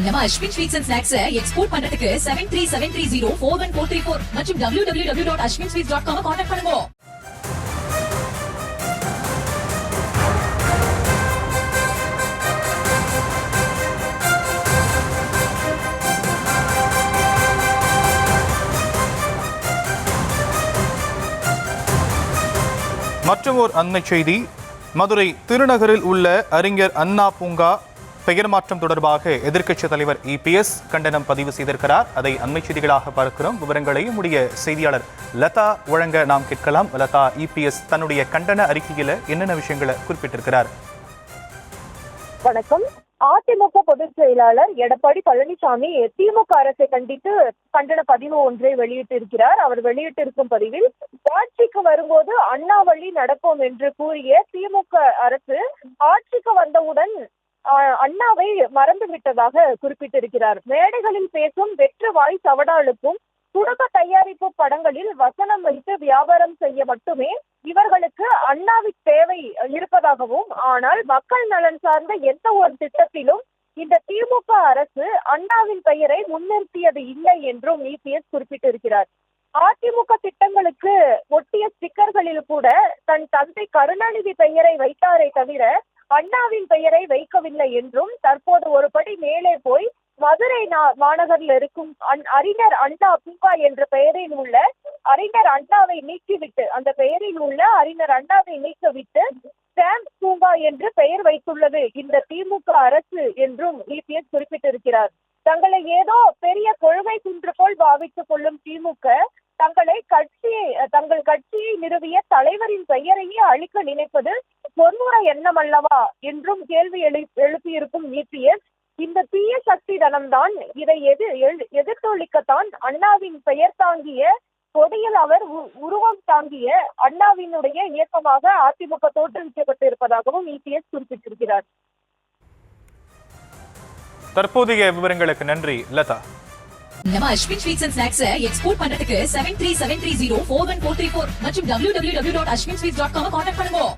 நம்ம Ashwin sweets and snacks export பண்றதுக்கு 7373041434 மற்றும் www.ashwinsweets.com கான்டாக்ட் பண்ணுங்க. மற்றும் ஒரு அண்மை செய்தி, மதுரை திருநகரில் உள்ள அறிஞர் அண்ணா பூங்கா பெயர் மாற்றம் தொடர்பாக எதிர்க்கட்சித் தலைவர் இபிஎஸ் கண்டனம் பதிவு செய்திருக்கிறார். அதை அண்மை செய்திகளாக பார்க்கிறோம். விவரங்களை நம்முடைய செய்தியாளர் லதா வழங்க நாம் கேட்கலாம். லதா, இபிஎஸ் தன்னுடைய கண்டன அறிக்கையில என்னென்ன விஷயங்களை குறிப்பிட்டிருக்கிறார்? வணக்கம். அதிமுக பொதுச் செயலாளர் எடப்பாடி பழனிசாமி திமுக அரசை கண்டித்து கண்டன பதிவு ஒன்றை வெளியிட்டிருக்கிறார். அவர் வெளியிட்டிருக்கும் பதிவில், ஆட்சிக்கு வரும்போது அண்ணா வழி நடப்போம் என்று கூறிய திமுக அரசு ஆட்சிக்கு வந்தவுடன் அண்ணாவை மறந்து விட்டதாக குறிப்பிட்டிருக்கிறார். மேடைகளில் பேசும் வெற்று வாய் சவடாலுக்கும் குடும்ப தயாரிப்பு படங்களில் வசனம் வைத்து வியாபாரம் செய்ய மட்டுமே இவர்களுக்கு அண்ணாவின் தேவை இருப்பதாகவும், ஆனால் மக்கள் நலன் சார்ந்த எந்த ஒரு திட்டத்திலும் இந்த திமுக அரசு அண்ணாவின் பெயரை முன்னிறுத்தியது இல்லை என்றும் இபிஎஸ் குறிப்பிட்டிருக்கிறார். அதிமுக திட்டங்களுக்கு ஒட்டிய ஸ்டிக்கர்களில் கூட தன் தந்தை கருணாநிதி பெயரை வைத்தாரே தவிர அண்ணாவின் பெயரை வைக்கவில்லை என்றும், தற்போது ஒரு படி மேலே போய் மதுரை மாநகரில் இருக்கும் அறிஞர் அண்ணா பூங்கா என்ற பெயரில் உள்ள அறிஞர் அண்ணாவை நீக்கிவிட்டு, அந்த பெயரில் உள்ள அறிஞர் அண்ணாவை நீக்கிவிட்டு சாம் பூங்கா என்று பெயர் வைத்துள்ளது இந்த திமுக அரசு என்றும் இபிஎஸ் குறிப்பிட்டிருக்கிறார். தங்களை ஏதோ பெரிய கொள்கை குன்று போல் பாவித்துக் கொள்ளும் திமுக தங்கள் கட்சியை நிறுவிய தலைவரின் பெயரையே அழிக்க நினைப்பது பொன்முறை எண்ணம் அல்லவா என்றும் கேள்வி எழுப்பியிருக்கும் இபிஎஸ், இந்த தீய சக்தி தனம்தான், இதை எதிர்த்தொழிக்கத்தான் அண்ணாவின் பெயர் தாங்கிய கொடியில் அவர் உருவம் தாங்கிய அண்ணாவினுடைய இயக்கமாக அதிமுக தோற்றுவிக்கப்பட்டு இருப்பதாகவும் இபிஎஸ் குறிப்பிட்டிருக்கிறார். தற்போதைய விவரங்களுக்கு நன்றி லதா. நம்ம Ashwin sweets and snacks export பண்றதுக்கு 7373041434 மற்றும் www.ashwinsweets.com கான்டாக்ட் பண்ணுங்க.